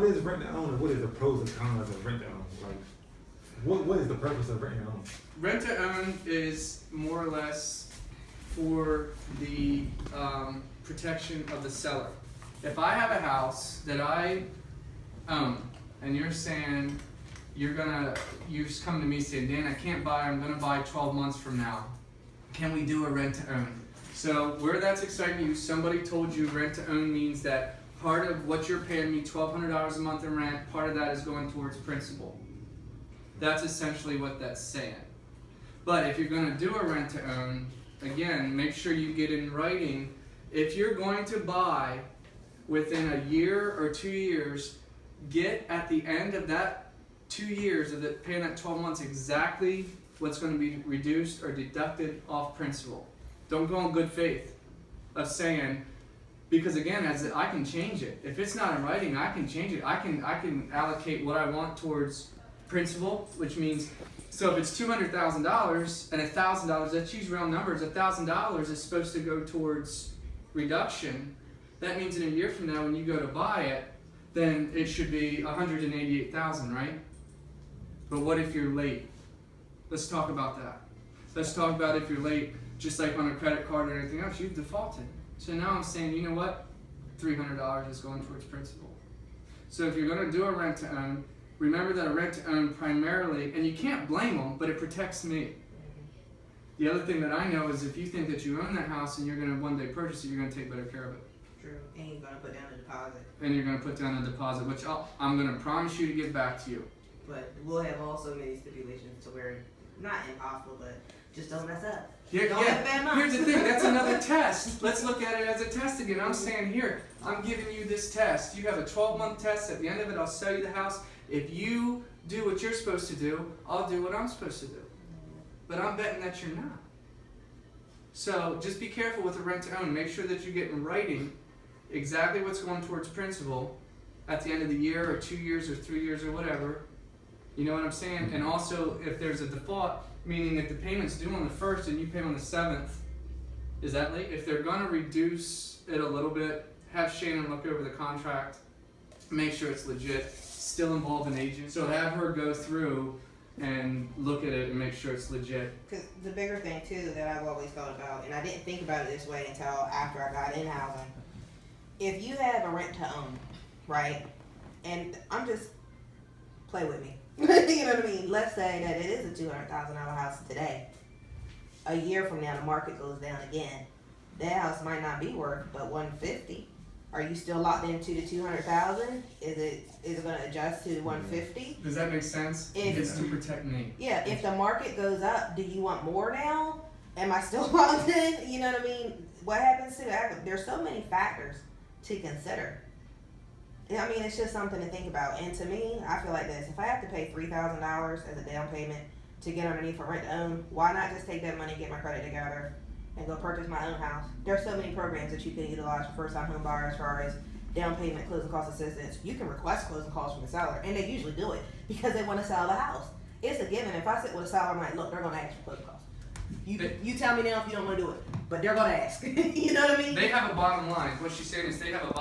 is rent to own and what is the pros and cons of rent to own? Like, what is the purpose of rent to own? Rent to own is more or less for the protection of the seller. If I have a house that I own and you're saying you just come to me saying, Dan, I can't buy, I'm gonna buy 12 months from now. Can we do a rent to own? So where that's exciting you, somebody told you rent to own means that part of what you're paying me, $1,200 a month in rent, part of that is going towards principal. That's essentially what that's saying. But if you're gonna do a rent to own, again, make sure you get in writing. If you're going to buy within a year or 2 years, get at the end of that 2 years of paying that 12 months exactly what's going to be reduced or deducted off principal. Don't go in good faith of saying, because again, I can change it. If it's not in writing, I can change it. I can allocate what I want towards principal, which means, so if it's $200,000 and $1,000, let's use round numbers, $1,000 is supposed to go towards reduction. That means in a year from now, when you go to buy it, then it should be $188,000, right? But what if you're late? Let's talk about that. Let's talk about if you're late, just like on a credit card or anything else, you've defaulted. So now I'm saying, you know what? $300 is going towards principal. So if you're going to do a rent to own, remember that a rent to own primarily, and you can't blame them, but it protects me. The other thing that I know is if you think that you own that house and you're going to one day purchase it, you're going to take better care of it. True. And you're going to put down a deposit. And you're going to put down a deposit, which I'm going to promise you to give back to you. But we'll have also many stipulations to where, not impossible, but just don't mess up. Here's the thing, that's another test. Let's look at it as a test again. I'm saying here, I'm giving you this test. You have a 12-month test. At the end of it, I'll sell you the house. If you do what you're supposed to do, I'll do what I'm supposed to do. But I'm betting that you're not. So just be careful with the rent to own. Make sure that you get in writing exactly what's going towards principal at the end of the year or 2 years or 3 years or whatever. You know what I'm saying? And also, if there's a default, meaning if the payment's due on the 1st and you pay on the 7th, is that late? If they're going to reduce it a little bit, have Shannon look over the contract, make sure it's legit, still involve an agent. So have her go through and look at it and make sure it's legit. Because the bigger thing, too, that I've always thought about, and I didn't think about it this way until after I got in housing, if you have a rent to own, right, and I'm just, play with me. You know what I mean? Let's say that it is a $200,000 house today. A year from now, the market goes down again. That house might not be worth but $150. Are you still locked into the $200,000? Is it going to adjust to $150? Does that make sense? It's to protect me. Yeah. If the market goes up, do you want more now? Am I still locked in? You know what I mean? What happens to that? There's so many factors to consider. I mean, it's just something to think about. And to me, I feel like this. If I have to pay $3,000 as a down payment to get underneath for rent to own, why not just take that money, get my credit together, and go purchase my own house? There's so many programs that you can utilize for first-time home buyers as far as down payment, closing cost assistance. You can request closing costs from the seller, and they usually do it because they want to sell the house. It's a given. If I sit with a seller, I'm like, look, they're going to ask for closing costs. You tell me now if you don't want to do it, but they're going to ask. You know what I mean? They have a bottom line. What she's saying is they have a